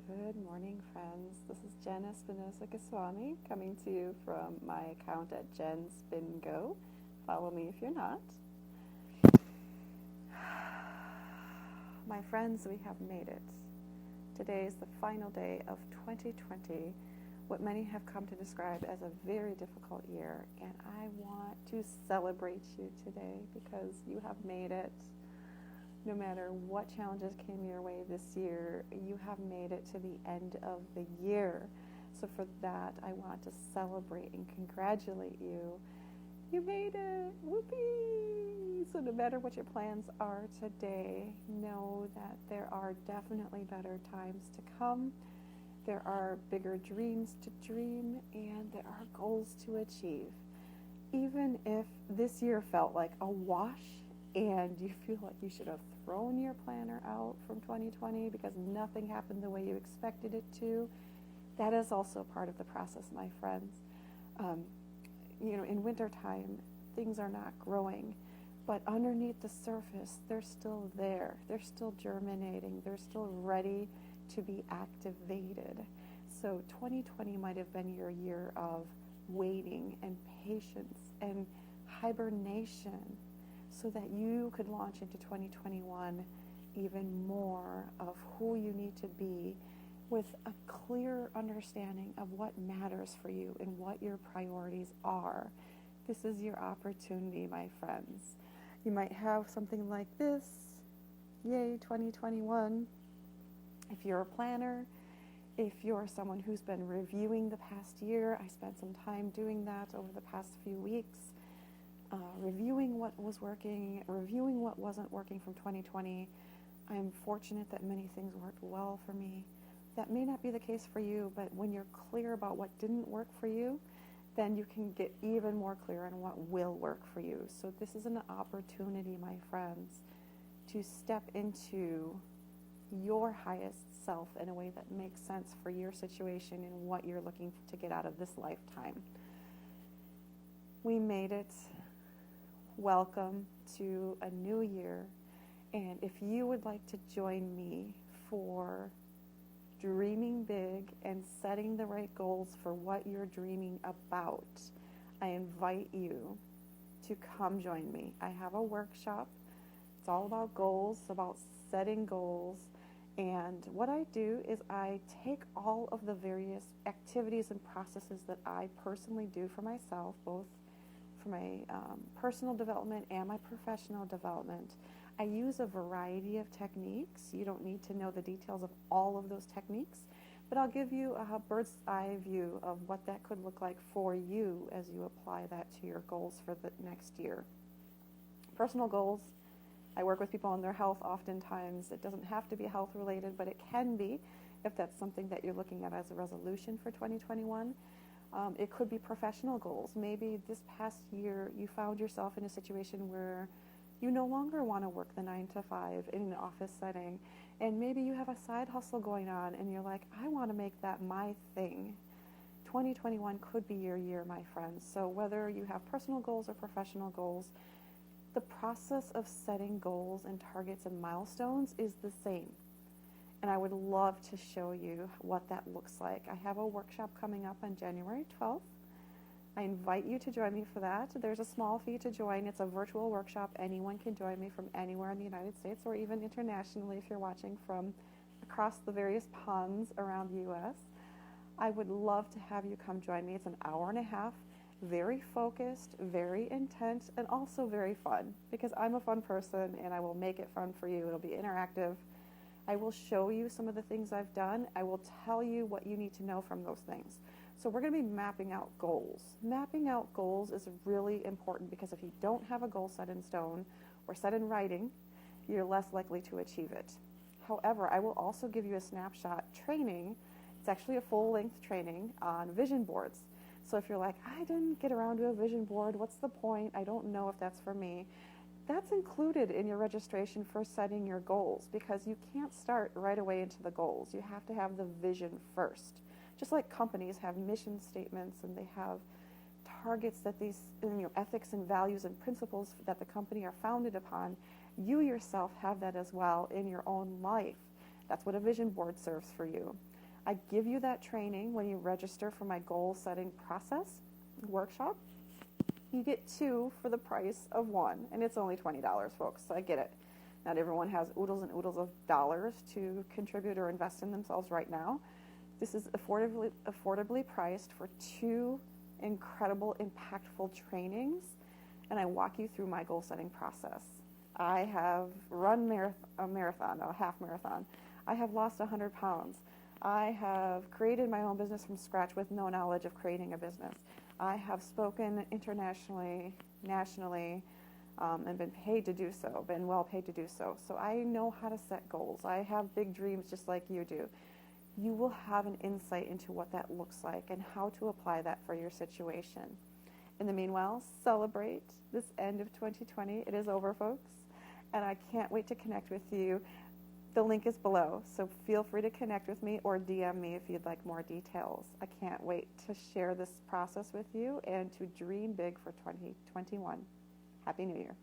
Good morning, friends. This is Jenn Espinosa-Goswami coming to you from my account at Jenn Spin Go. Follow me if you're not. My friends, we have made it. Today is the final day of 2020, what many have come to describe as a very difficult year, and I want to celebrate you today because you have made it. No matter what challenges came your way this year, you have made it to the end of the year. So for that, I want to celebrate and congratulate you. You made it! Whoopee! So no matter what your plans are today, know that there are definitely better times to come. There are bigger dreams to dream, and there are goals to achieve. Even if this year felt like a wash, and you feel like you should have thrown your planner out from 2020 because nothing happened the way you expected it to, that is also part of the process, my friends. In wintertime, things are not growing, but underneath the surface, they're still there. They're still germinating. They're still ready to be activated. So 2020 might have been your year of waiting and patience and hibernation, so that you could launch into 2021 even more of who you need to be with a clear understanding of what matters for you and what your priorities are. This is your opportunity, my friends. You might have something like this. Yay, 2021. If you're a planner, if you're someone who's been reviewing the past year, I spent some time doing that over the past few weeks. Reviewing what was working, reviewing what wasn't working from 2020. I'm fortunate that many things worked well for me. That may not be the case for you, but when you're clear about what didn't work for you, then you can get even more clear on what will work for you. So this is an opportunity, my friends, to step into your highest self in a way that makes sense for your situation and what you're looking to get out of this lifetime. We made it. Welcome to a new year, and if you would like to join me for dreaming big and setting the right goals for what you're dreaming about, I invite you to come join me. I have a workshop. It's all about goals, about setting goals, and what I do is I take all of the various activities and processes that I personally do for myself, both for my personal development and my professional development. I use a variety of techniques. You don't need to know the details of all of those techniques, but I'll give you a bird's eye view of what that could look like for you as you apply that to your goals for the next year. Personal goals, I work with people on their health oftentimes. It doesn't have to be health related, but it can be if that's something that you're looking at as a resolution for 2021. It could be professional goals. Maybe this past year you found yourself in a situation where you no longer want to work the 9 to 5 in an office setting, and maybe you have a side hustle going on and you're like, I want to make that my thing. 2021 could be your year, my friends. So whether you have personal goals or professional goals, the process of setting goals and targets and milestones is the same. And I would love to show you what that looks like. I have a workshop coming up on January 12th. I invite you to join me for that. There's a small fee to join. It's a virtual workshop. Anyone can join me from anywhere in the United States or even internationally if you're watching from across the various ponds around the U.S. I would love to have you come join me. It's an hour and a half, very focused, very intense, and also very fun because I'm a fun person and I will make it fun for you. It'll be interactive. I will show you some of the things I've done. I will tell you what you need to know from those things. So we're going to be mapping out goals. Mapping out goals is really important because if you don't have a goal set in stone or set in writing, you're less likely to achieve it. However, I will also give you a snapshot training. It's actually a full-length training on vision boards. So if you're like, I didn't get around to a vision board, what's the point? I don't know if that's for me. That's included in your registration for setting your goals because you can't start right away into the goals. You have to have the vision first. Just like companies have mission statements and they have targets that these ethics and values and principles that the company are founded upon, you yourself have that as well in your own life. That's what a vision board serves for you. I give you that training when you register for my goal setting process workshop. You get 2 for the price of 1, and it's only $20, folks, so I get it. Not everyone has oodles and oodles of dollars to contribute or invest in themselves right now. This is affordably priced for 2 incredible, impactful trainings, and I walk you through my goal setting process. I have run a half marathon. I have lost 100 pounds. I have created my own business from scratch with no knowledge of creating a business. I have spoken internationally, nationally, and been paid to do so, been well paid to do so. So I know how to set goals. I have big dreams just like you do. You will have an insight into what that looks like and how to apply that for your situation. In the meanwhile, celebrate this end of 2020. It is over, folks, and I can't wait to connect with you. The link is below, so feel free to connect with me or DM me if you'd like more details. I can't wait to share this process with you and to dream big for 2021. Happy New Year.